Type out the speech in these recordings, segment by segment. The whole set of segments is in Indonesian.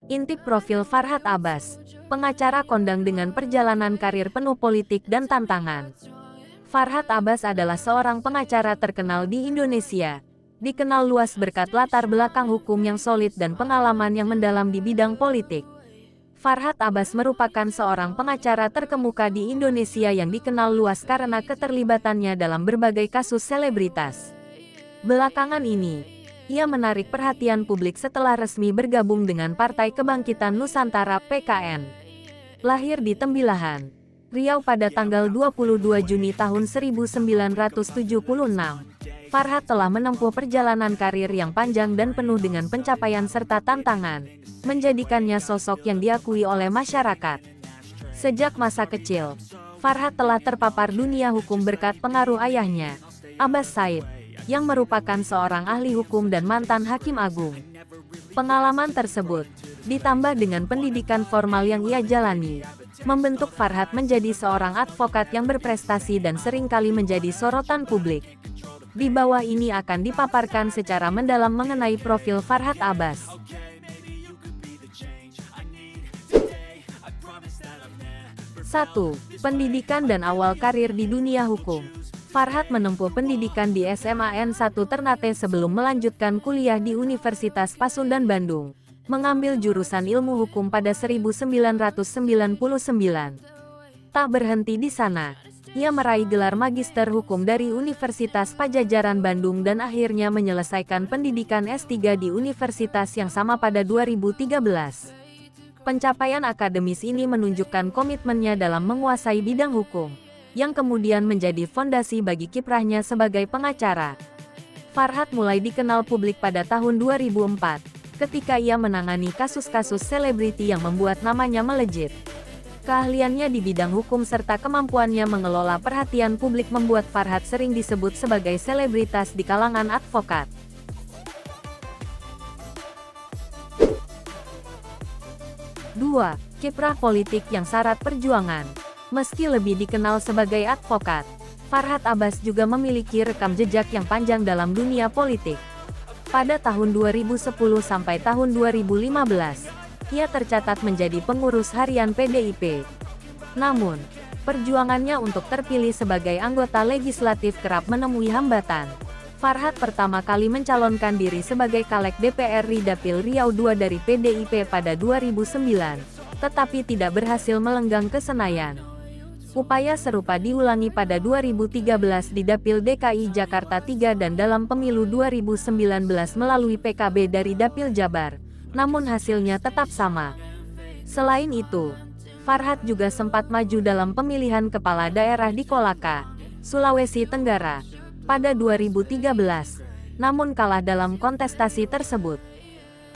Intip profil Farhad Abbas, pengacara kondang dengan perjalanan karir penuh politik dan tantangan. Farhad Abbas adalah seorang pengacara terkenal di Indonesia. Dikenal luas berkat latar belakang hukum yang solid dan pengalaman yang mendalam di bidang politik. Farhad Abbas merupakan seorang pengacara terkemuka di Indonesia yang dikenal luas karena keterlibatannya dalam berbagai kasus selebritas. Belakangan ini, ia menarik perhatian publik setelah resmi bergabung dengan Partai Kebangkitan Nusantara (PKN). Lahir di Tembilahan, Riau pada tanggal 22 Juni tahun 1976, Farhad telah menempuh perjalanan karir yang panjang dan penuh dengan pencapaian serta tantangan, menjadikannya sosok yang diakui oleh masyarakat. Sejak masa kecil, Farhad telah terpapar dunia hukum berkat pengaruh ayahnya, Abbas Said, yang merupakan seorang ahli hukum dan mantan hakim agung. Pengalaman tersebut, ditambah dengan pendidikan formal yang ia jalani, membentuk Farhad menjadi seorang advokat yang berprestasi dan seringkali menjadi sorotan publik. Di bawah ini akan dipaparkan secara mendalam mengenai profil Farhad Abbas. 1. Pendidikan dan awal karir di dunia hukum. Farhad menempuh pendidikan di SMAN 1 Ternate sebelum melanjutkan kuliah di Universitas Pasundan Bandung, mengambil jurusan ilmu hukum pada 1999. Tak berhenti di sana, ia meraih gelar Magister Hukum dari Universitas Padjadjaran Bandung dan akhirnya menyelesaikan pendidikan S3 di universitas yang sama pada 2013. Pencapaian akademis ini menunjukkan komitmennya dalam menguasai bidang hukum, yang kemudian menjadi fondasi bagi kiprahnya sebagai pengacara. Farhad mulai dikenal publik pada tahun 2004, ketika ia menangani kasus-kasus selebriti yang membuat namanya melejit. Keahliannya di bidang hukum serta kemampuannya mengelola perhatian publik membuat Farhad sering disebut sebagai selebritas di kalangan advokat. 2. Kiprah politik yang syarat perjuangan. Meski lebih dikenal sebagai advokat, Farhad Abbas juga memiliki rekam jejak yang panjang dalam dunia politik. Pada tahun 2010 sampai tahun 2015, ia tercatat menjadi pengurus harian PDIP. Namun, perjuangannya untuk terpilih sebagai anggota legislatif kerap menemui hambatan. Farhad pertama kali mencalonkan diri sebagai caleg DPR RI Dapil Riau II dari PDIP pada 2009, tetapi tidak berhasil melenggang ke Senayan. Upaya serupa diulangi pada 2013 di Dapil DKI Jakarta III dan dalam pemilu 2019 melalui PKB dari Dapil Jabar. Namun hasilnya tetap sama. Selain itu, Farhad juga sempat maju dalam pemilihan kepala daerah di Kolaka, Sulawesi Tenggara, pada 2013, namun kalah dalam kontestasi tersebut.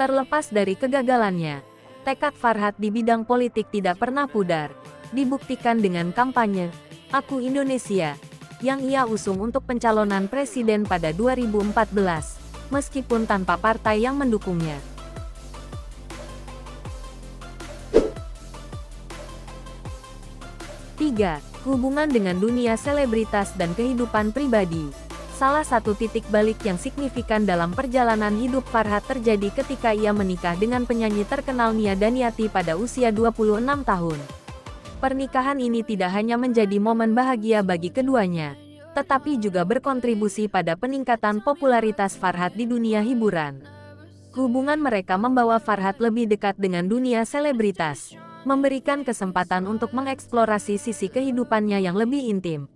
Terlepas dari kegagalannya, tekad Farhad di bidang politik tidak pernah pudar, dibuktikan dengan kampanye Aku Indonesia, yang ia usung untuk pencalonan presiden pada 2014, meskipun tanpa partai yang mendukungnya. 3. Hubungan dengan dunia selebritas dan kehidupan pribadi. Salah satu titik balik yang signifikan dalam perjalanan hidup Farhad terjadi ketika ia menikah dengan penyanyi terkenal Nia Daniati pada usia 26 tahun. Pernikahan ini tidak hanya menjadi momen bahagia bagi keduanya, tetapi juga berkontribusi pada peningkatan popularitas Farhad di dunia hiburan. Hubungan mereka membawa Farhad lebih dekat dengan dunia selebritas, memberikan kesempatan untuk mengeksplorasi sisi kehidupannya yang lebih intim.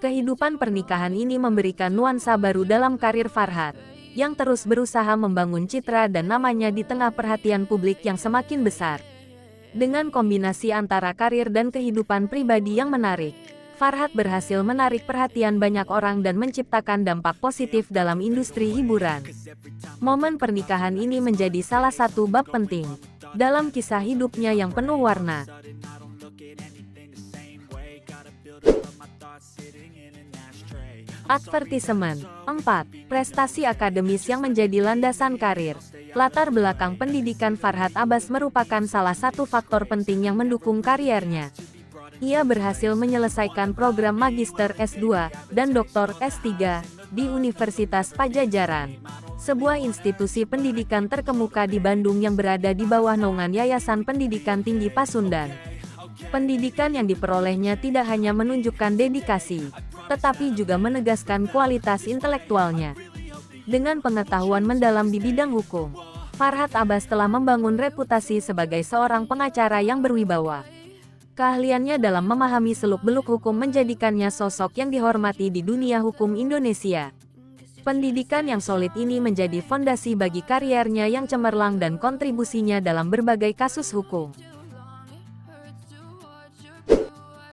Kehidupan pernikahan ini memberikan nuansa baru dalam karir Farhad, yang terus berusaha membangun citra dan namanya di tengah perhatian publik yang semakin besar. Dengan kombinasi antara karir dan kehidupan pribadi yang menarik, Farhad berhasil menarik perhatian banyak orang dan menciptakan dampak positif dalam industri hiburan. Momen pernikahan ini menjadi salah satu bab penting dalam kisah hidupnya yang penuh warna. Advertisement. 4. Prestasi akademis yang menjadi landasan karir. Latar belakang pendidikan Farhad Abbas merupakan salah satu faktor penting yang mendukung kariernya. Ia berhasil menyelesaikan program Magister S2 dan Doktor S3 di Universitas Padjadjaran, sebuah institusi pendidikan terkemuka di Bandung yang berada di bawah naungan Yayasan Pendidikan Tinggi Pasundan. Pendidikan yang diperolehnya tidak hanya menunjukkan dedikasi, tetapi juga menegaskan kualitas intelektualnya. Dengan pengetahuan mendalam di bidang hukum, Farhat Abbas telah membangun reputasi sebagai seorang pengacara yang berwibawa. Keahliannya dalam memahami seluk-beluk hukum menjadikannya sosok yang dihormati di dunia hukum Indonesia. Pendidikan yang solid ini menjadi fondasi bagi kariernya yang cemerlang dan kontribusinya dalam berbagai kasus hukum.